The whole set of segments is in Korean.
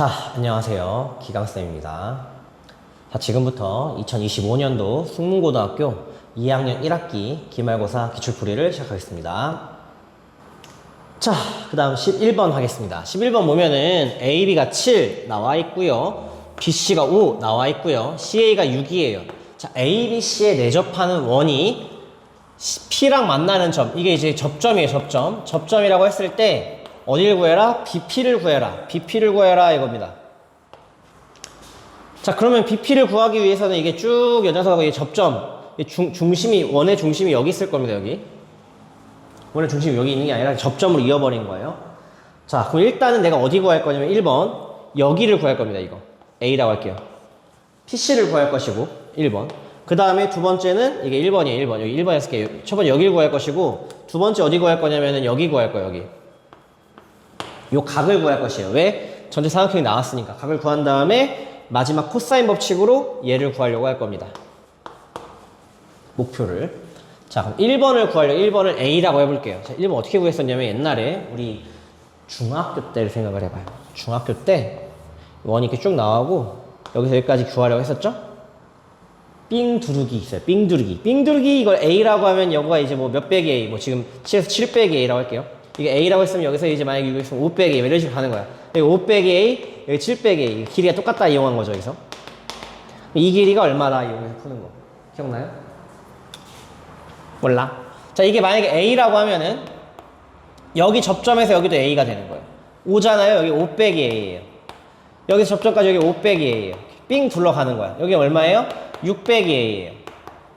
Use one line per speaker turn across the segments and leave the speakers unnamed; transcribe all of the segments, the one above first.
자, 안녕하세요. 기강쌤입니다. 자, 지금부터 2025년도 숙문고등학교 2학년 1학기 기말고사 기출풀이를 시작하겠습니다. 자, 그 다음 11번 하겠습니다. 11번 보면은 A, B가 7 나와 있고요. B, C가 5 나와 있고요. CA가 6이에요. 자, A, B, C에 내접하는 원이 P랑 만나는 점, 이게 이제 접점이에요. 접점이라고 했을 때 어디를 구해라? BP를 구해라. BP를 구해라 이겁니다. 자, 그러면 BP를 구하기 위해서는 이게 쭉 연장선하고 이 접점, 원의 중심이 여기 있을 겁니다. 여기 원의 중심이 여기 있는 게 아니라 접점으로 이어버린 거예요. 자, 그럼 일단은 내가 어디 구할 거냐면 1번 여기를 구할 겁니다. 이거 A라고 할게요. PC를 구할 것이고 1번. 그 다음에 두 번째는 이게 1번이에요. 1번. 여기 1번 했을게요. 첫 번째 여기를 구할 것이고 두 번째 어디 구할 거냐면은 여기 구할 거예요. 여기 요 각을 구할 것이에요. 왜? 전체 삼각형이 나왔으니까. 각을 구한 다음에 마지막 코사인 법칙으로 얘를 구하려고 할 겁니다. 목표를. 자, 그럼 1번을 구하려고 1번을 A라고 해볼게요. 자, 1번 어떻게 구했었냐면 옛날에 우리 중학교 때를 생각을 해봐요. 중학교 때 원이 이렇게 쭉 나오고 여기서 여기까지 구하려고 했었죠? 삥 두르기 있어요. 삥 두르기 이걸 A라고 하면 여기가 이제 뭐 몇 빼기 A, 뭐 지금 7에서 7 빼기 A라고 할게요. 이게 A라고 했으면 여기서 이제 만약에 이거 있으면 5 빼기 A 이런 식으로 가는 거야. 여기 5 빼기 A, 여기 7 빼기 A. 길이가 똑같다 이용한 거죠, 여기서. 이 길이가 얼마다 이용해서 푸는 거. 기억나요? 몰라. 자, 이게 만약에 A라고 하면은 여기 접점에서 여기도 A가 되는 거예요. 5잖아요. 여기 5 빼기 A예요. 여기서 접점까지 여기 5 빼기 A예요. 삥 둘러가는 거야. 여기 얼마예요? 6 빼기 A예요.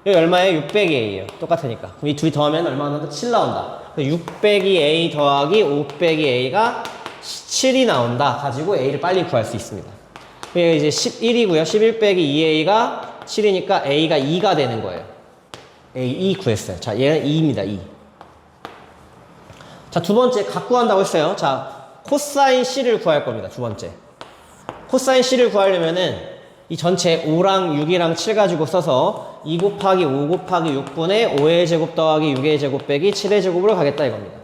여기 얼마예요? 6 빼기 A예요. 똑같으니까. 그럼 이 둘이 더하면 얼마 나온다? 7 나온다. 6 빼기 A 더하기 5 빼기 A가 7이 나온다. 가지고 A를 빨리 구할 수 있습니다. 이게 이제 11이고요. 11 빼기 2A가 7이니까 A가 2가 되는 거예요. A 2 구했어요. 자, 얘는 2입니다. 2. 자, 두 번째 각 구한다고 했어요. 자, 코사인 C를 구할 겁니다. 두 번째. 코사인 C를 구하려면은 이 전체 5랑 6이랑 7 가지고 써서 2 곱하기 5 곱하기 6분의 5의 제곱 더하기 6의 제곱 빼기 7의 제곱으로 가겠다 이겁니다.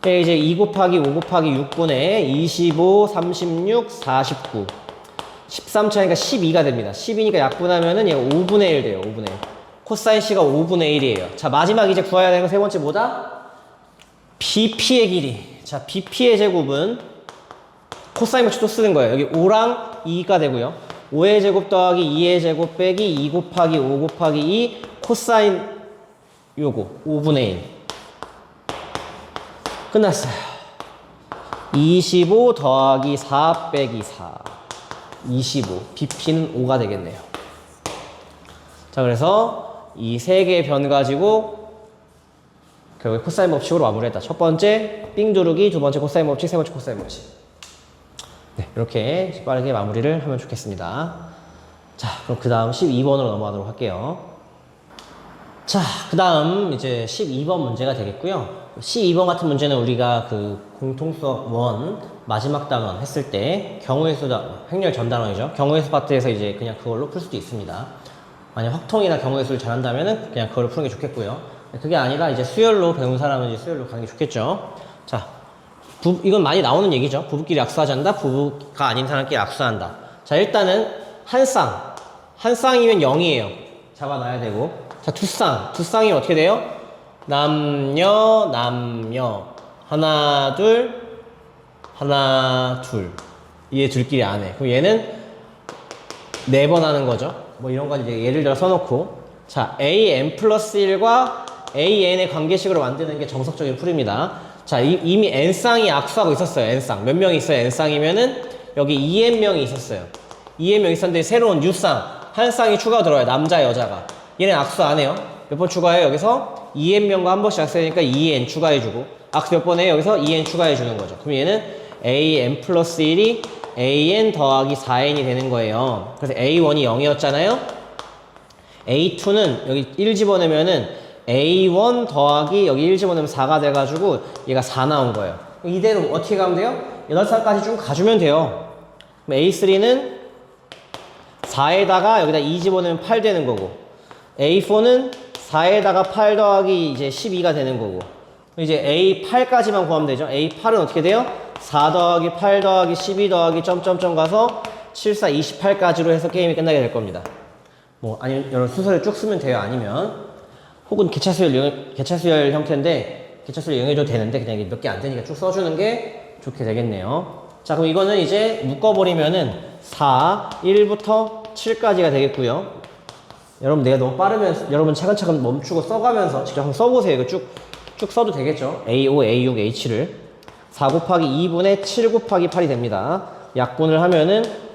이제 2 곱하기 5 곱하기 6분의 25, 36, 49 13차니까 12가 됩니다. 12니까 약분하면은 얘가 5분의 1 돼요. 5분의 1. 코사인 C가 5분의 1이에요. 자, 마지막 이제 구해야 되는 거 세 번째 뭐다? BP의 길이. 자, BP의 제곱은 코사인 법칙 또 쓰는 거예요. 여기 5랑 2가 되고요. 5의 제곱 더하기 2의 제곱 빼기 2 곱하기 5 곱하기 2 코사인 요거 5분의 1 끝났어요. 25 더하기 4 빼기 4 25 BP는 5가 되겠네요. 자, 그래서 이 세 개의 변 가지고 결국에 코사인 법칙으로 마무리했다. 첫 번째 삥 두르기, 두 번째 코사인 법칙, 세 번째 코사인 법칙. 네, 이렇게 빠르게 마무리를 하면 좋겠습니다. 자, 그럼 그 다음 12번으로 넘어가도록 할게요. 자, 그 다음 이제 12번 문제가 되겠고요. 12번 같은 문제는 우리가 그 공통수업 1 마지막 단원 했을 때 경우의 수, 행렬 전 단원이죠. 경우의 수 파트에서 이제 그냥 그걸로 풀 수도 있습니다. 만약 확통이나 경우의 수를 잘한다면은 그냥 그걸로 푸는 게 좋겠고요. 그게 아니라 이제 수열로 배운 사람은 이제 수열로 가는 게 좋겠죠. 자, 이건 많이 나오는 얘기죠. 부부끼리 약수하지 않는다. 부부가 아닌 사람끼리 약수한다. 자, 일단은 한 쌍이면 0이에요. 잡아놔야 되고. 자, 두 쌍이면 어떻게 돼요? 남녀. 하나, 둘. 얘 둘끼리 안 해. 그럼 얘는 4번 하는 거죠. 뭐 이런 거 이제 예를 들어 써놓고. 자, AN 플러스 1과 AN의 관계식으로 만드는 게 정석적인 풀입니다. 자, 이미 N쌍이 악수하고 있었어요. N쌍. 몇 명이 있어요? N쌍이면은 여기 2N명이 있었어요. 2N명이 있었는데 새로운 U쌍. 한 쌍이 추가로 들어와요. 남자, 여자가. 얘는 악수 안 해요. 몇 번 추가해요? 여기서 2N명과 한 번씩 악수하니까 2N 추가해주고. 악수 몇 번 해요? 여기서 2N 추가해주는 거죠. 그럼 얘는 AN 플러스 1이 AN 더하기 4N이 되는 거예요. 그래서 A1이 0이었잖아요. A2는 여기 1 집어넣으면은 A1 더하기 여기 1 집어넣으면 4가 돼가지고 얘가 4 나온 거예요. 이대로 어떻게 가면 돼요? 8살까지 쭉 가주면 돼요. 그럼 A3는 4에다가 여기다 2 집어넣으면 8 되는 거고 A4는 4에다가 8 더하기 이제 12가 되는 거고 이제 A8까지만 구하면 되죠. A8은 어떻게 돼요? 4 더하기 8 더하기 12 더하기 점점점 가서 7, 4, 28까지로 해서 게임이 끝나게 될 겁니다. 뭐, 아니면 여러분 순서를 쭉 쓰면 돼요. 아니면, 혹은 개차수열 형태인데, 개차수열 이용해줘도 되는데, 그냥 몇 개 안 되니까 쭉 써주는 게 좋게 되겠네요. 자, 그럼 이거는 이제 묶어버리면은 4, 1부터 7까지가 되겠고요. 여러분, 내가 너무 빠르면, 여러분 차근차근 멈추고 써가면서 직접 한번 써보세요. 이거 쭉 써도 되겠죠? A5, A6, H를. 4 곱하기 2분의 7 곱하기 8이 됩니다. 약분을 하면은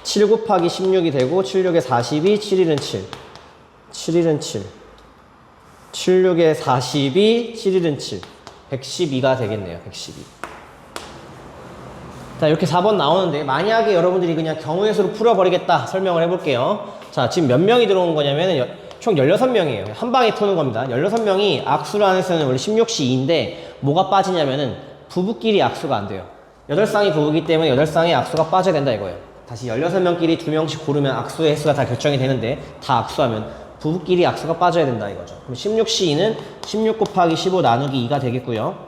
7 곱하기 16이 되고 76에 42, 7일은 7. 7일은 7. 76에 42, 7일은 7. 112가 되겠네요. 112. 자, 이렇게 4번 나오는데 만약에 여러분들이 그냥 경우의 수로 풀어버리겠다 설명을 해볼게요. 자, 지금 몇 명이 들어온 거냐면 총 16명이에요. 한 방에 푸는 겁니다. 16명이 악수를 안에서는 원래 16시 2인데 뭐가 빠지냐면은 부부끼리 악수가 안 돼요. 8쌍이 부부기 때문에 8쌍의 악수가 빠져야 된다 이거예요. 다시 16명끼리 2명씩 고르면 악수의 횟수가 다 결정이 되는데 다 악수하면 부부끼리 악수가 빠져야 된다 이거죠. 그럼 16시 2는 16 곱하기 15 나누기 2가 되겠고요.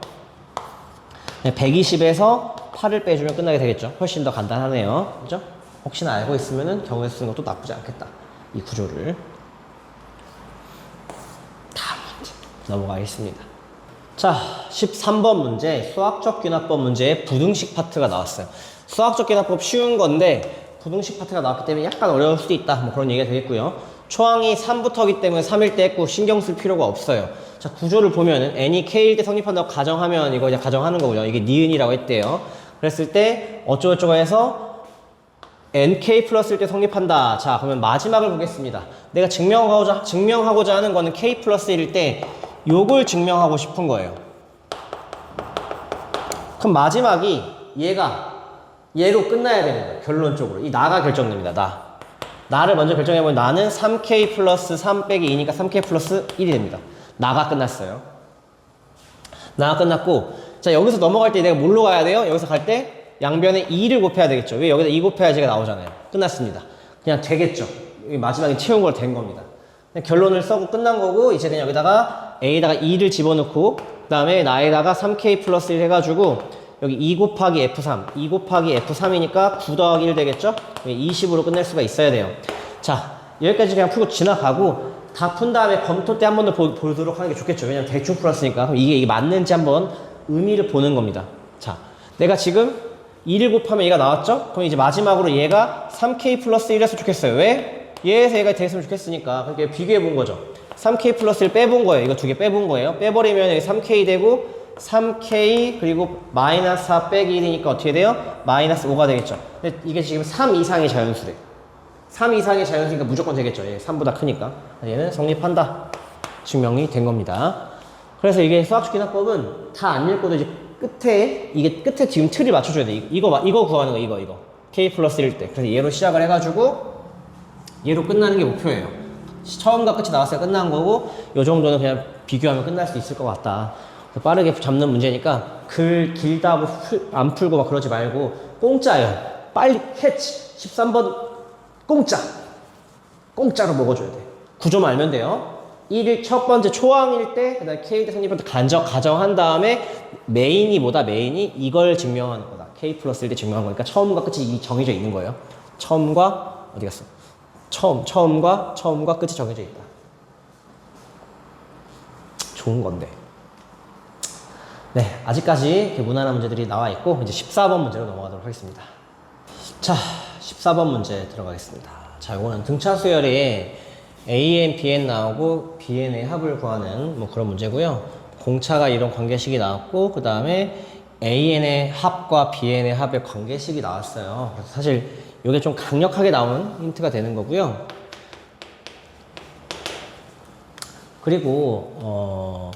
120에서 8을 빼주면 끝나게 되겠죠. 훨씬 더 간단하네요. 그죠? 혹시나 알고 있으면은 경우의 수 쓰는 것도 나쁘지 않겠다. 이 구조를. 다음 문제 넘어가겠습니다. 자, 13번 문제, 수학적 귀납법 문제의 부등식 파트가 나왔어요. 수학적 귀납법 쉬운 건데 부등식 파트가 나왔기 때문에 약간 어려울 수도 있다. 뭐 그런 얘기가 되겠고요. 초항이 3부터기 때문에 3일 때 했고 신경 쓸 필요가 없어요. 자, 구조를 보면은 n이 k일 때 성립한다고 가정하면 이거 이제 가정하는 거고요. 이게 니은이라고 했대요. 그랬을 때 어쩌고저쩌고 해서 nk 플러스일 때 성립한다. 자, 그러면 마지막을 보겠습니다. 내가 증명하고자 하는 거는 k 플러스 1일 때 요걸 증명하고 싶은 거예요. 그럼 마지막이 얘로 끝나야 되는 거예요. 결론적으로. 이 나가 결정됩니다. 나를 먼저 결정해보면 나는 3k 플러스 3 빼기 2니까 3k 플러스 1이 됩니다. 나가 끝났어요. 나가 끝났고, 자, 여기서 넘어갈 때 내가 뭘로 가야 돼요? 여기서 갈 때 양변에 2를 곱해야 되겠죠. 왜? 여기다 2 곱해야지가 나오잖아요. 끝났습니다. 그냥 되겠죠. 마지막에 채운 걸 된 겁니다. 그냥 결론을 써고 끝난 거고, 이제 그냥 여기다가 A에다가 2를 집어넣고, 그 다음에 나에다가 3K 플러스 1 해가지고, 여기 2 곱하기 F3, 2 곱하기 F3이니까 9 더하기 1 되겠죠? 20으로 끝낼 수가 있어야 돼요. 자, 여기까지 그냥 풀고 지나가고, 다 푼 다음에 검토 때 한 번 더 보도록 하는 게 좋겠죠. 왜냐면 대충 풀었으니까. 그럼 이게 맞는지 한번 의미를 보는 겁니다. 자, 내가 지금 2를 곱하면 얘가 나왔죠? 그럼 이제 마지막으로 얘가 3K 플러스 1 했으면 좋겠어요. 왜? 얘에서 얘가 됐으면 좋겠으니까. 그러니까 비교해 본 거죠. 3K 플러스 1 빼본 거예요. 이거 두 개 빼본 거예요. 빼버리면 여기 3K 되고 3K 그리고 마이너스 4 빼기 1이니까 어떻게 돼요? 마이너스 5가 되겠죠. 근데 이게 지금 3 이상의 자연수래. 3 이상의 자연수니까 무조건 되겠죠. 얘 3보다 크니까. 얘는 성립한다. 증명이 된 겁니다. 그래서 이게 수학적 귀납법은 다 안 읽고도 이제 끝에 지금 틀을 맞춰줘야 돼. 이거 구하는 거, 이거. K 플러스 1일 때. 그래서 얘로 시작을 해가지고, 얘로 끝나는 게 목표예요. 처음과 끝이 나왔어야 끝난 거고, 요 정도는 그냥 비교하면 끝날 수 있을 것 같다. 빠르게 잡는 문제니까, 길다고 안 풀고 막 그러지 말고, 공짜예요. 빨리 캐치! 13번, 공짜로 먹어줘야 돼. 구조만 알면 돼요. 1일 첫 번째 초항일 때, 그 다음에 K 대 성립한테 가정한 다음에 메인이 이걸 증명하는 거다. K 플러스 1때 증명한 거니까 처음과 끝이 정해져 있는 거예요. 처음과, 어디 갔어? 처음과 끝이 정해져 있다. 좋은 건데. 네, 아직까지 이렇게 무난한 문제들이 나와 있고, 이제 14번 문제로 넘어가도록 하겠습니다. 자, 14번 문제 들어가겠습니다. 자, 이거는 등차 수열에 AN, BN 나오고 BN의 합을 구하는 뭐 그런 문제고요. 공차가 이런 관계식이 나왔고 그 다음에 AN의 합과 BN의 합의 관계식이 나왔어요. 그래서 사실 이게 좀 강력하게 나오는 힌트가 되는 거고요. 그리고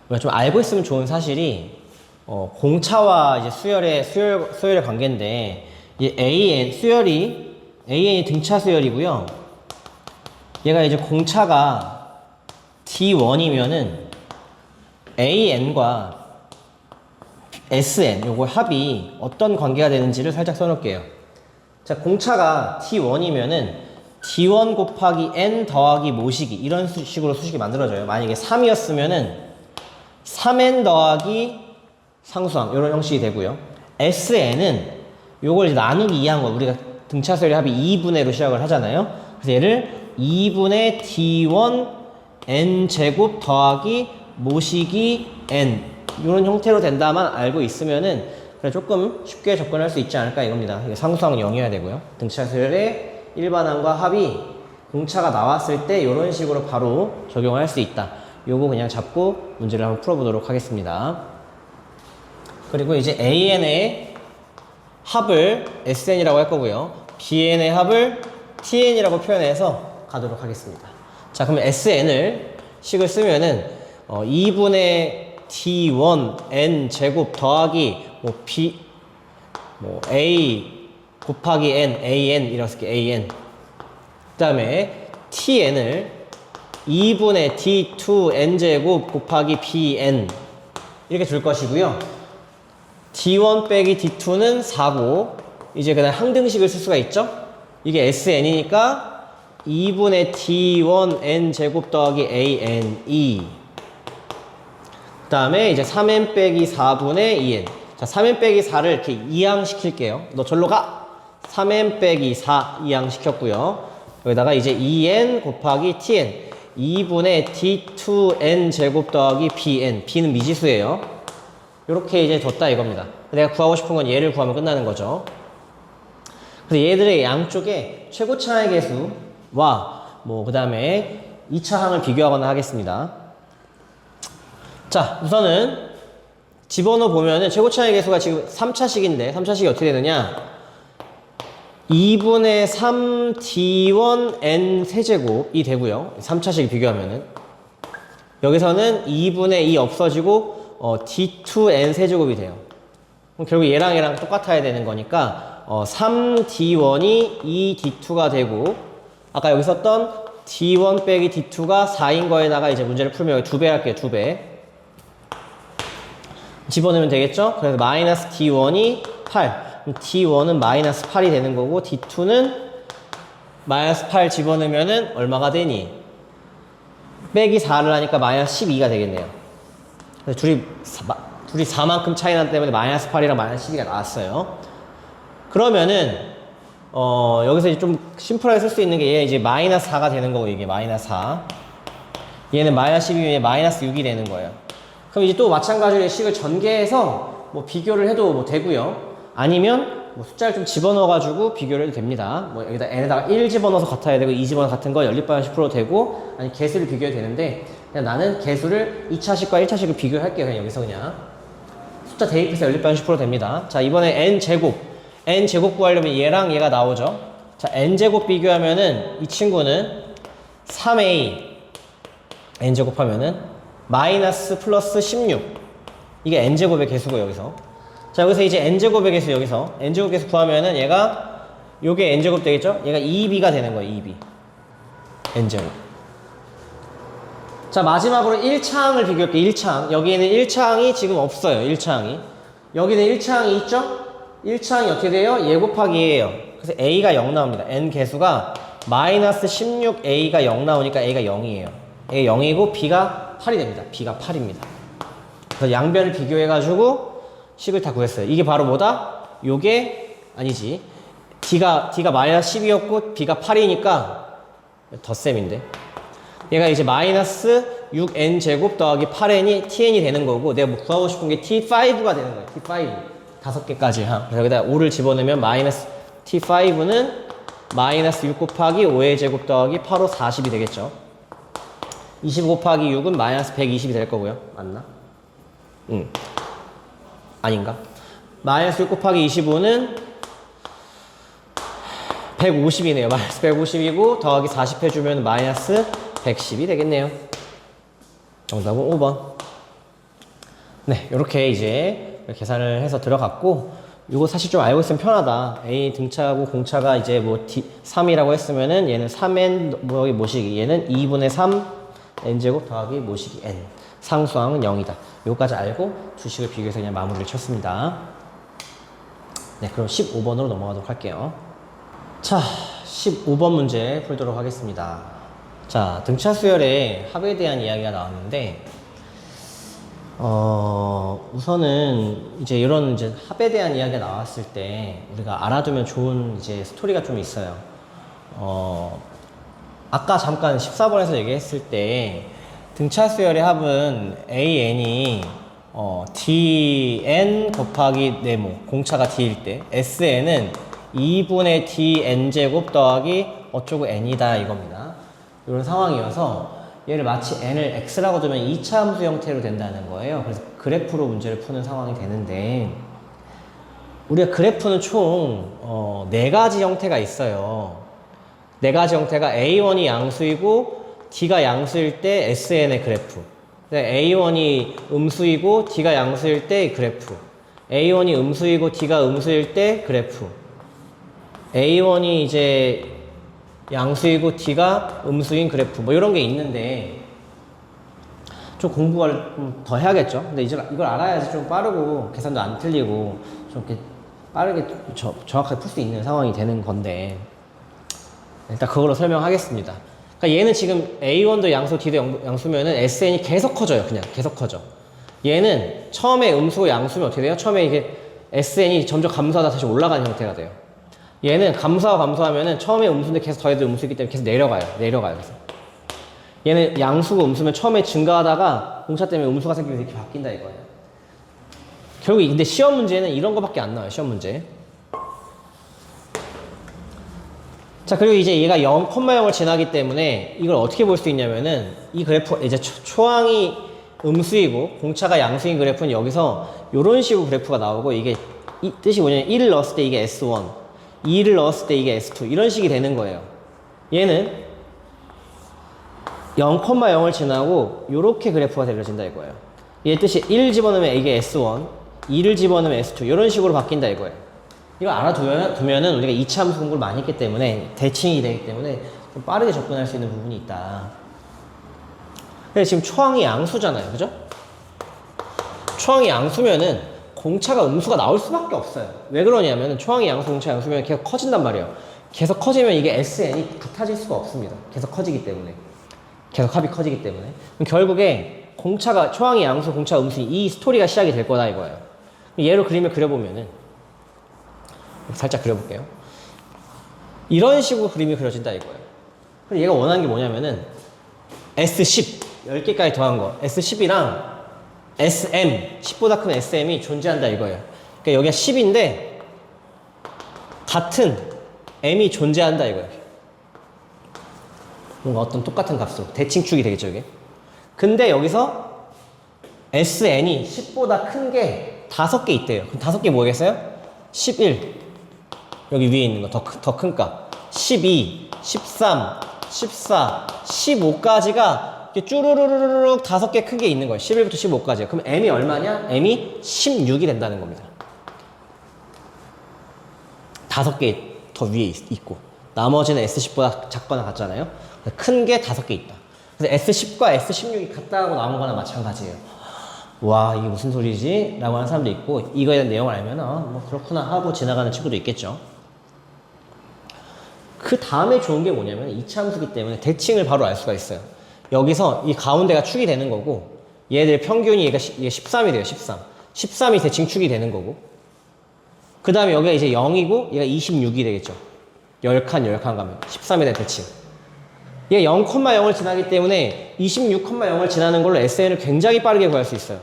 우리가 좀 알고 있으면 좋은 사실이 공차와 이제 수열의 관계인데 이 AN이 등차 수열이고요. 얘가 이제 공차가 D1이면은 AN과 SN 요거 합이 어떤 관계가 되는지를 살짝 써놓을게요. 자, 공차가 T1이면은 D1 곱하기 N 더하기 모시기 이런 식으로 수식이 만들어져요. 만약에 3이었으면은 3N 더하기 상수항 이런 형식이 되고요. SN은 요걸 이제 나누기 2한 거. 우리가 등차 수열의 합이 2분의로 시작을 하잖아요. 그래서 얘를 2분의 D1 N 제곱 더하기 모시기 N 이런 형태로 된다만 알고 있으면은 그래 조금 쉽게 접근할 수 있지 않을까 이겁니다. 이게 상수항 0이어야 되고요. 등차 수열의 일반항과 합이 공차가 나왔을 때 이런 식으로 바로 적용할 수 있다. 요거 그냥 잡고 문제를 한번 풀어보도록 하겠습니다. 그리고 이제 AN의 합을 SN이라고 할 거고요. BN의 합을 TN이라고 표현해서 가도록 하겠습니다. 자, 그러면 SN을 식을 쓰면은 2분의 D1 N 제곱 더하기 A 곱하기 N, AN 이라고 쓸게 AN. 그 다음에 TN을 2분의 D2 N 제곱 곱하기 BN 이렇게 줄 것이고요. D1 빼기 D2는 4고 이제 그다음 항등식을 쓸 수가 있죠. 이게 SN이니까 2분의 D1 N 제곱 더하기 ANE 그 다음에 이제 3N 빼기 4분의 2N 자 3N 빼기 4를 이렇게 이항시킬게요. 너 절로 가! 3N 빼기 4 이항시켰고요. 여기다가 이제 2N 곱하기 TN 2분의 D2N 제곱 더하기 BN B는 미지수예요. 이렇게 이제 뒀다 이겁니다. 내가 구하고 싶은 건 얘를 구하면 끝나는 거죠. 그래서 얘들의 양쪽에 최고차의 개수와 그 다음에 2차 항을 비교하거나 하겠습니다. 자, 우선은 집어넣어 보면은 최고차의 개수가 지금 3차식인데 3차식이 어떻게 되느냐 2분의 3D1 N 세제곱이 되고요. 3차식 비교하면은 여기서는 2분의 2 없어지고 D2 N 세제곱이 돼요. 그럼 결국 얘랑 똑같아야 되는 거니까 3D1이 2D2가 되고 아까 여기 썼던 D1 빼기 D2가 4인 거에다가 이제 문제를 풀면 2배 할게요. 2배 집어넣으면 되겠죠? 그래서 마이너스 D1이 8 D1은 마이너스 8이 되는 거고 D2는 마이너스 8 집어넣으면은 얼마가 되니? 빼기 4를 하니까 마이너스 12가 되겠네요. 그래서 둘이 4만큼 차이 나기 때문에 마이너스 8이랑 마이너스 12가 나왔어요. 그러면은 여기서 이제 좀 심플하게 쓸 수 있는 게 얘 이제 마이너스 4가 되는 거고 이게 마이너스 4 얘는 마이너스 12면 마이너스 6이 되는 거예요. 그럼 이제 또 마찬가지로 식을 전개해서 비교를 해도 되고요. 아니면 숫자를 좀 집어넣어가지고 비교를 해도 됩니다. 여기다 n에다가 1 집어넣어서 같아야 되고 2 집어넣어서 같은 거 연립방식 풀어도 되고 아니 개수를 비교해도 되는데 그냥 나는 개수를 2차식과 1차식을 비교할게요. 그냥 여기서 그냥 숫자 대입해서 연립방식 풀어도 됩니다. 자 이번에 n제곱 구하려면 얘랑 얘가 나오죠. 자 n제곱 비교하면은 이 친구는 3a n제곱 하면은 마이너스 플러스 16 이게 n제곱의 개수고 여기서 자 여기서 이제 n제곱의 개수 여기서 n제곱 개수 구하면은 얘가 요게 n제곱 되겠죠? 얘가 2b가 되는 거예요. 2b n제곱 자 마지막으로 1차항을 비교할게요. 1차항 여기에는 1차항이 지금 없어요. 1차항이 여기는 1차항이 있죠? 1차항이 어떻게 돼요? 얘 곱하기 얘예요. 그래서 a가 0 나옵니다. n 개수가 마이너스 16a가 0 나오니까 a가 0이에요. a가 0이고 b가 8이 됩니다. b가 8입니다. 그래서 양변을 비교해가지고 식을 다 구했어요. 이게 바로 뭐다? 요게 아니지. D가 마이너스 10이었고 B가 8이니까 덧셈인데 얘가 이제 마이너스 6n 제곱 더하기 8n이 tn이 되는 거고 내가 구하고 싶은 게 t5가 되는 거예요. t5 5개까지 그래서 여기다 5를 집어넣으면 마이너스 t5는 마이너스 6 곱하기 5의 제곱 더하기 8, 5, 40이 되겠죠. 25 곱하기 6은 마이너스 120이 될 거고요. 맞나? 아닌가? 마이너스 6 곱하기 25는 150이네요. 마이너스 150이고 더하기 40 해주면 마이너스 110이 되겠네요. 정답은 5번. 네, 이렇게 이제 계산을 해서 들어갔고 이거 사실 좀 알고 있으면 편하다. A 등차하고 공차가 이제 D3이라고 했으면은 얘는 3n 모시기 얘는 2분의 3 n제곱 더하기 모시기 n 상수항은 0이다. 요거까지 알고 주식을 비교해서 그냥 마무리를 쳤습니다. 네, 그럼 15번으로 넘어가도록 할게요. 자, 15번 문제 풀도록 하겠습니다. 자, 등차 수열의 합에 대한 이야기가 나왔는데 우선은 이제 이런 이제 합에 대한 이야기가 나왔을 때 우리가 알아두면 좋은 이제 스토리가 좀 있어요. 아까 잠깐 14번에서 얘기했을 때 등차 수열의 합은 AN이 DN 곱하기 네모 공차가 D일 때 SN은 2분의 DN 제곱 더하기 어쩌고 N이다 이겁니다. 이런 상황이어서 얘를 마치 n을 x라고 두면 2차 함수 형태로 된다는 거예요. 그래서 그래프로 문제를 푸는 상황이 되는데 우리가 그래프는 총 4가지 형태가 있어요. 4가지 형태가 A1이 양수이고 D가 양수일 때 SN의 그래프, A1이 음수이고 D가 양수일 때 그래프, A1이 음수이고 D가 음수일 때 그래프, A1이 이제 양수이고 D가 음수인 그래프 뭐 이런 게 있는데 좀 공부를 좀 더 해야겠죠. 근데 이제 이걸 알아야지 좀 빠르고 계산도 안 틀리고 좀 이렇게 빠르게 정확하게 풀 수 있는 상황이 되는 건데 일단 그걸로 설명하겠습니다. 그러니까 얘는 지금 A1도 양수, D도 양수면은 SN이 계속 커져요. 그냥 계속 커져. 얘는 처음에 음수고 양수면 어떻게 돼요? 처음에 이게 SN이 점점 감소하다 다시 올라가는 형태가 돼요. 얘는 감소하고 감소하면은 처음에 음수인데 계속 더해도 음수이기 때문에 계속 내려가요. 그래서 얘는 양수고 음수면 처음에 증가하다가 공차 때문에 음수가 생기면서 이렇게 바뀐다 이거예요. 결국 근데 시험 문제는 이런 거밖에 안 나와요. 시험 문제. 자, 그리고 이제 얘가 0,0을 지나기 때문에 이걸 어떻게 볼 수 있냐면은 이 그래프 이제 초항이 음수이고 공차가 양수인 그래프는 여기서 이런 식으로 그래프가 나오고 이게 이 뜻이 뭐냐면 1을 넣었을 때 이게 S1, 2를 넣었을 때 이게 S2 이런 식이 되는 거예요. 얘는 0,0을 지나고 이렇게 그래프가 그려진다 이거예요. 얘 뜻이 1을 집어넣으면 이게 S1, 2를 집어넣으면 S2 이런 식으로 바뀐다 이거예요. 이거 알아두면은 우리가 2차 함수 공부를 많이 했기 때문에 대칭이 되기 때문에 좀 빠르게 접근할 수 있는 부분이 있다. 근데 지금 초항이 양수잖아요. 그죠? 초항이 양수면은 공차가 음수가 나올 수밖에 없어요. 왜 그러냐면은 초항이 양수, 공차 양수면 계속 커진단 말이에요. 계속 커지면 이게 SN이 같아질 수가 없습니다. 계속 커지기 때문에. 계속 합이 커지기 때문에. 그럼 결국에 공차가, 초항이 양수, 공차 음수 이 스토리가 시작이 될 거다 이거예요. 얘로 그림을 그려보면은 살짝 그려볼게요. 이런 식으로 그림이 그려진다 이거예요. 그래서 얘가 원하는 게 뭐냐면은 S10, 10개까지 더한 거. S10이랑 SM, 10보다 큰 SM이 존재한다 이거예요. 그러니까 여기가 10인데 같은 M이 존재한다 이거예요. 뭔가 어떤 똑같은 값으로 대칭축이 되겠죠 이게. 근데 여기서 SN이 10보다 큰 게 5개 있대요. 그럼 5개 뭐겠어요? 11, 여기 위에 있는 거 더 큰 값, 12, 13, 14, 15까지가 쭈루루루룩 5개 큰 게 있는 거예요. 11부터 15까지요. 그럼 M이 얼마냐? M이 16이 된다는 겁니다. 5개 더 위에 있고 나머지는 S10보다 작거나 같잖아요. 큰 게 5개 있다. 그래서 S10과 S16이 같다고 나온 거나 마찬가지예요. 와, 이게 무슨 소리지? 라고 하는 사람도 있고 이거에 대한 내용을 알면 뭐 그렇구나 하고 지나가는 친구도 있겠죠. 그 다음에 좋은 게 뭐냐면 2차 함수기 때문에 대칭을 바로 알 수가 있어요. 여기서 이 가운데가 축이 되는 거고 얘들 평균이 얘가 13이 돼요. 13. 13이 대칭축이 되는 거고 그 다음에 여기가 이제 0이고 얘가 26이 되겠죠. 10칸 가면 13에 대한 대칭. 얘가 0,0을 지나기 때문에 26,0을 지나는 걸로 SN을 굉장히 빠르게 구할 수 있어요.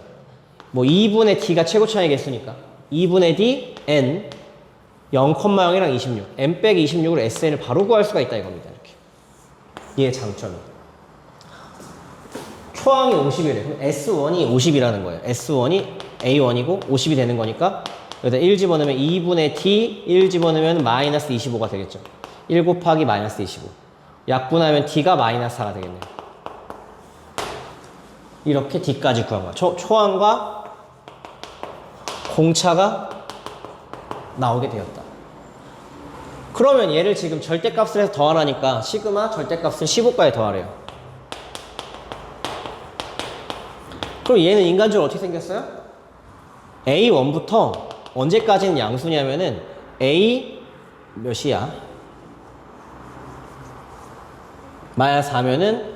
뭐 2분의 D가 최고 차이 개수니까 2분의 D, N 0,0이랑 26 M 빼기 26으로 SN을 바로 구할 수가 있다 이겁니다. 이렇게 얘의 장점이 초항이 50이래. 그럼 S1이 50이라는 거예요. S1이 A1이고 50이 되는 거니까 여기다 1 집어넣으면 2분의 D 1 집어넣으면 마이너스 25가 되겠죠. 1 곱하기 마이너스 25 약분하면 D가 마이너스 4가 되겠네요. 이렇게 D까지 구한 거야. 초항과 공차가 나오게 되었다. 그러면 얘를 지금 절대값을 해서 더하라니까 시그마 절대값을 15까지 더하래요. 그럼 얘는 인간적으로 어떻게 생겼어요? A1부터 언제까지는 양수냐면은 A 몇이야? 마이너스 4면은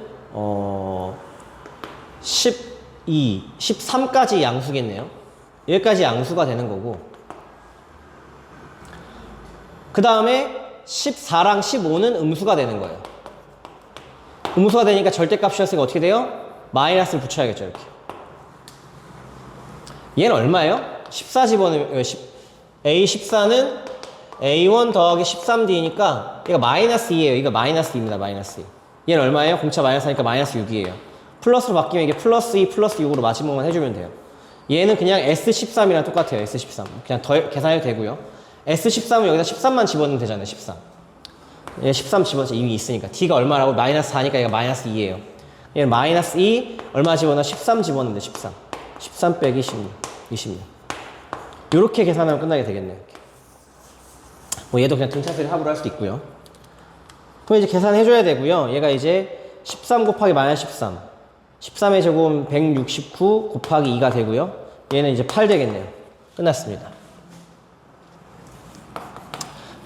12 12, 13까지 양수겠네요. 여기까지 양수가 되는 거고, 그 다음에 14랑 15는 음수가 되는 거예요. 음수가 되니까 절대값이었으니까 어떻게 돼요? 마이너스를 붙여야겠죠, 이렇게. 얘는 얼마예요? 14 집어넣으면, A14는 A1 더하기 13D니까 얘가 마이너스 2예요. 이거 마이너스 2입니다. 마이너스 2. 얘는 얼마예요? 공차 마이너스 하니까 마이너스 6이에요. 플러스로 바뀌면 이게 플러스 2 플러스 6으로 마지막만 해주면 돼요. 얘는 그냥 S13이랑 똑같아요. S13. 그냥 계산해도 되고요. S13은 여기다 13만 집어넣으면 되잖아요. 13. 얘 13 집어넣어서 이미 있으니까. D가 얼마라고? 마이너스 4니까 얘가 마이너스 2예요. 얘는 마이너스 2 얼마 집어넣어? 13 집어넣으면 돼. 13. 13 빼기 16. 26. 요렇게 계산하면 끝나게 되겠네요. 이렇게. 뭐 얘도 그냥 등차수를 합으로 할 수도 있고요. 그럼 이제 계산해줘야 되고요. 얘가 이제 13 곱하기 마이너스 13. 13의 제곱은 169 곱하기 2가 되고요. 얘는 이제 8 되겠네요. 끝났습니다.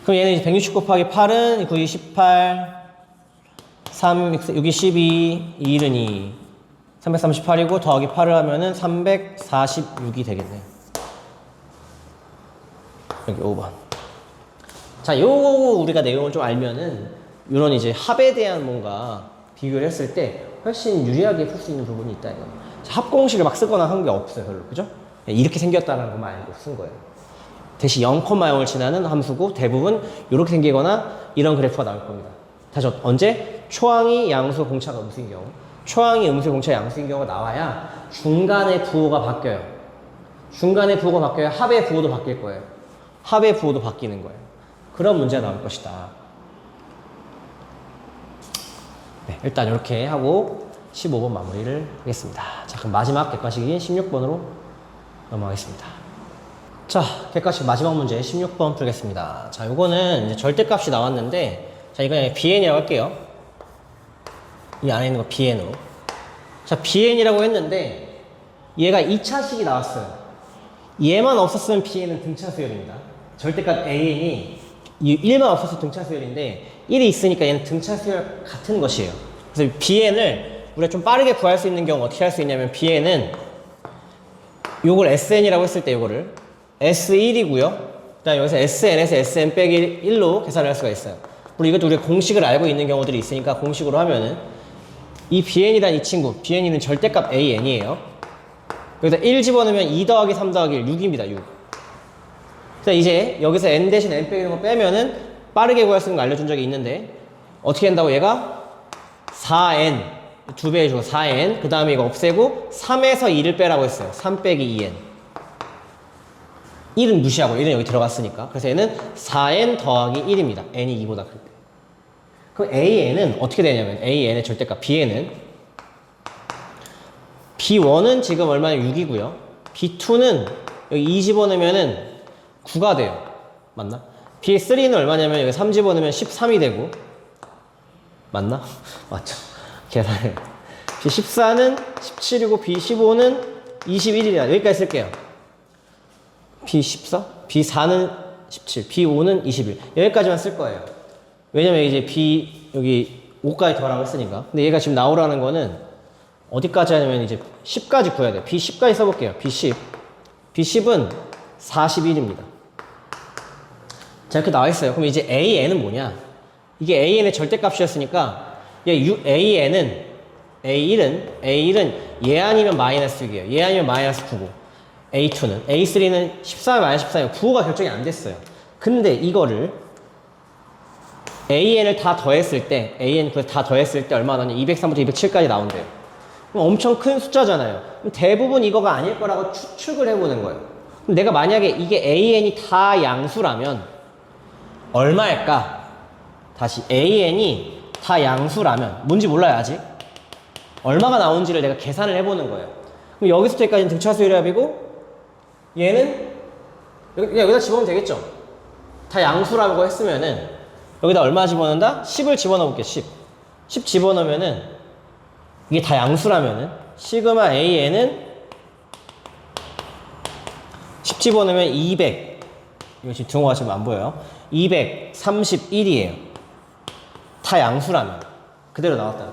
그럼 얘는 이제 160 곱하기 8은 9이 18, 3, 6이 12, 2는 2. 338이고 더하기 8을 하면은 346이 되겠네요. 여기 5번. 자, 요거 우리가 내용을 좀 알면은 이런 이제 합에 대한 뭔가 비교를 했을 때 훨씬 유리하게 풀 수 있는 부분이 있다 이거. 합 공식을 막 쓰거나 한 게 없어요, 별로. 그죠? 이렇게 생겼다는 것만 알고 쓴 거예요. 대신 0,0을 지나는 함수고 대부분 이렇게 생기거나 이런 그래프가 나올 겁니다. 다시 언제? 초항이 양수 공차가 음수인 경우. 초항이 음수 공차 양수인 경우가 나와야 중간에 부호가 바뀌어요. 중간에 부호가 바뀌어야 합의 부호도 바뀔 거예요. 합의 부호도 바뀌는 거예요. 그런 문제가 나올 것이다. 네, 일단 이렇게 하고 15번 마무리를 하겠습니다. 자, 그럼 마지막 객관식인 16번으로 넘어가겠습니다. 자, 객관식 마지막 문제 16번 풀겠습니다. 자, 요거는 이제 절대값이 나왔는데, 자, 이거 BN이라고 할게요. 이 안에 있는 거 BN으로. 자, BN이라고 했는데, 얘가 2차식이 나왔어요. 얘만 없었으면 BN은 등차수열입니다. 절대값 AN이 1만 없어서 등차수열인데 1이 있으니까 얘는 등차수열 같은 것이에요. 그래서 BN을 우리가 좀 빠르게 구할 수 있는 경우 어떻게 할 수 있냐면 BN은 요걸 SN이라고 했을 때 요거를 S1이고요. 그 다음에 여기서 SN에서 SN 빼기 1로 계산을 할 수가 있어요. 물론 이것도 우리가 공식을 알고 있는 경우들이 있으니까 공식으로 하면은 이 BN이란 이 친구, BN이는 절대값 AN이에요. 여기다 1 집어넣으면 2 더하기 3 더하기 1, 6입니다. 6. 자, 이제 여기서 n 대신 n 빼기 이런 거 빼면은 빠르게 구할 수 있는 거 알려준 적이 있는데 어떻게 한다고? 얘가 4n 2배 해주고 4n 그 다음에 이거 없애고 3에서 2를 빼라고 했어요. 3 빼기 2n 1은 무시하고 1은 여기 들어갔으니까. 그래서 얘는 4n 더하기 1입니다. n이 2보다 클 때. 그럼 an은 어떻게 되냐면 an의 절대값 bn은 b1은 지금 얼마냐 6이고요. b2는 여기 2 집어넣으면은 9가 돼요. 맞나? B3는 얼마냐면 여기 3 집어넣으면 13이 되고 맞나? 맞죠? 계산해. B14는 17이고 B15는 21이라 여기까지 쓸게요. B14? B4는 17, B5는 21 여기까지만 쓸 거예요. 왜냐면 이제 B 여기 5까지 더하라고 했으니까. 근데 얘가 지금 나오라는 거는 어디까지 하냐면 이제 10까지 구해야 돼요. B10까지 써볼게요. B10 B10은 41입니다. 자, 이렇게 나와 있어요. 그럼 이제 AN은 뭐냐? 이게 AN의 절대값이었으니까 AN은 A1은 얘 아니면 마이너스 6이에요. 얘 아니면 마이너스 9고 A2는 A3는 14에 마이너스 14이면 부호가 결정이 안 됐어요. 근데 이거를 AN을 다 더했을 때 다 더했을 때 얼마 나오냐? 203부터 207까지 나온대요. 그럼 엄청 큰 숫자잖아요. 그럼 대부분 이거가 아닐 거라고 추측을 해보는 거예요. 그럼 내가 만약에 이게 AN이 다 양수라면 얼마일까? 다시 AN이 다 양수라면 뭔지 몰라요 아직. 얼마가 나온지를 내가 계산을 해보는 거예요. 그럼 여기서부터 여기까지는 등차수열합이고 얘는 여기다 집어넣으면 되겠죠. 다 양수라고 했으면은 여기다 얼마 집어넣는다? 10을 집어넣어 볼게요. 10 집어넣으면은 이게 다 양수라면은 시그마 AN은 10 집어넣으면 200 이거 지금 등호가 지금 안 보여요. 231이에요. 다 양수라면 그대로 나왔다.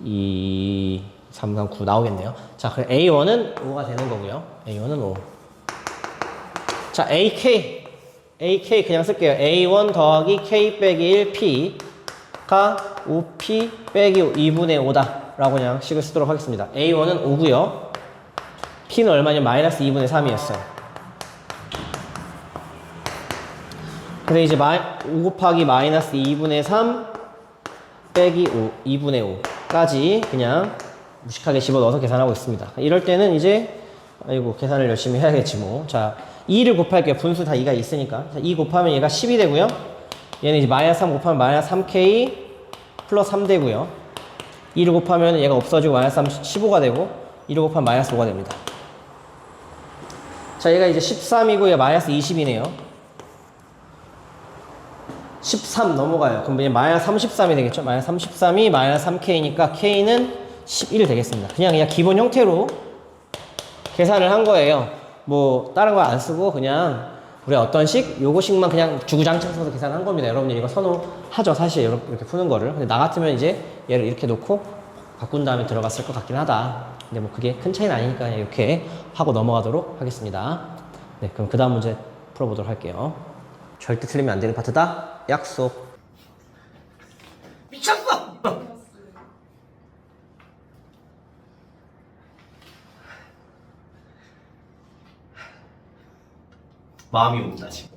2, 3, 3, 9 나오겠네요. 자, 그럼 A1은 5가 되는 거고요. A1은 5. 자, AK 그냥 쓸게요. A1 더하기 K 빼기 1P가 5P 빼기 2분의 5다. 라고 그냥 식을 쓰도록 하겠습니다. A1은 5고요. P는 얼마냐면 마이너스 2분의 3이었어요. 그래서 이제 5 곱하기 마이너스 2분의 3 빼기 5, 2분의 5까지 그냥 무식하게 집어넣어서 계산하고 있습니다. 이럴 때는 이제 아이고 계산을 열심히 해야겠지 뭐. 자, 2를 곱할게요. 분수 다 2가 있으니까. 자, 2 곱하면 얘가 10이 되고요. 얘는 이제 마이너스 3 곱하면 마이너스 3K 플러스 3 되고요. 2를 곱하면 얘가 없어지고 마이너스 3, 15가 되고 2를 곱하면 마이너스 5가 됩니다. 자, 얘가 이제 13이고 얘가 마이너스 20이네요. 13 넘어가요. 그럼 그냥 마이너스 33이 되겠죠? 마이너스 33이 마이너스 3K니까 K는 11 되겠습니다. 그냥 기본 형태로 계산을 한 거예요. 뭐 다른 거 안 쓰고 그냥 우리 어떤 식? 요거식만 그냥 주구장창 써서 계산한 겁니다. 여러분들 이거 선호하죠, 사실 이렇게 푸는 거를. 근데 나 같으면 이제 얘를 이렇게 놓고 바꾼 다음에 들어갔을 것 같긴 하다. 근데 뭐 그게 큰 차이는 아니니까 이렇게 하고 넘어가도록 하겠습니다. 네, 그럼 그 다음 문제 풀어보도록 할게요. 절대 틀리면 안 되는 파트다. 약속. 미쳤어! 마음이 옵니다, 지금.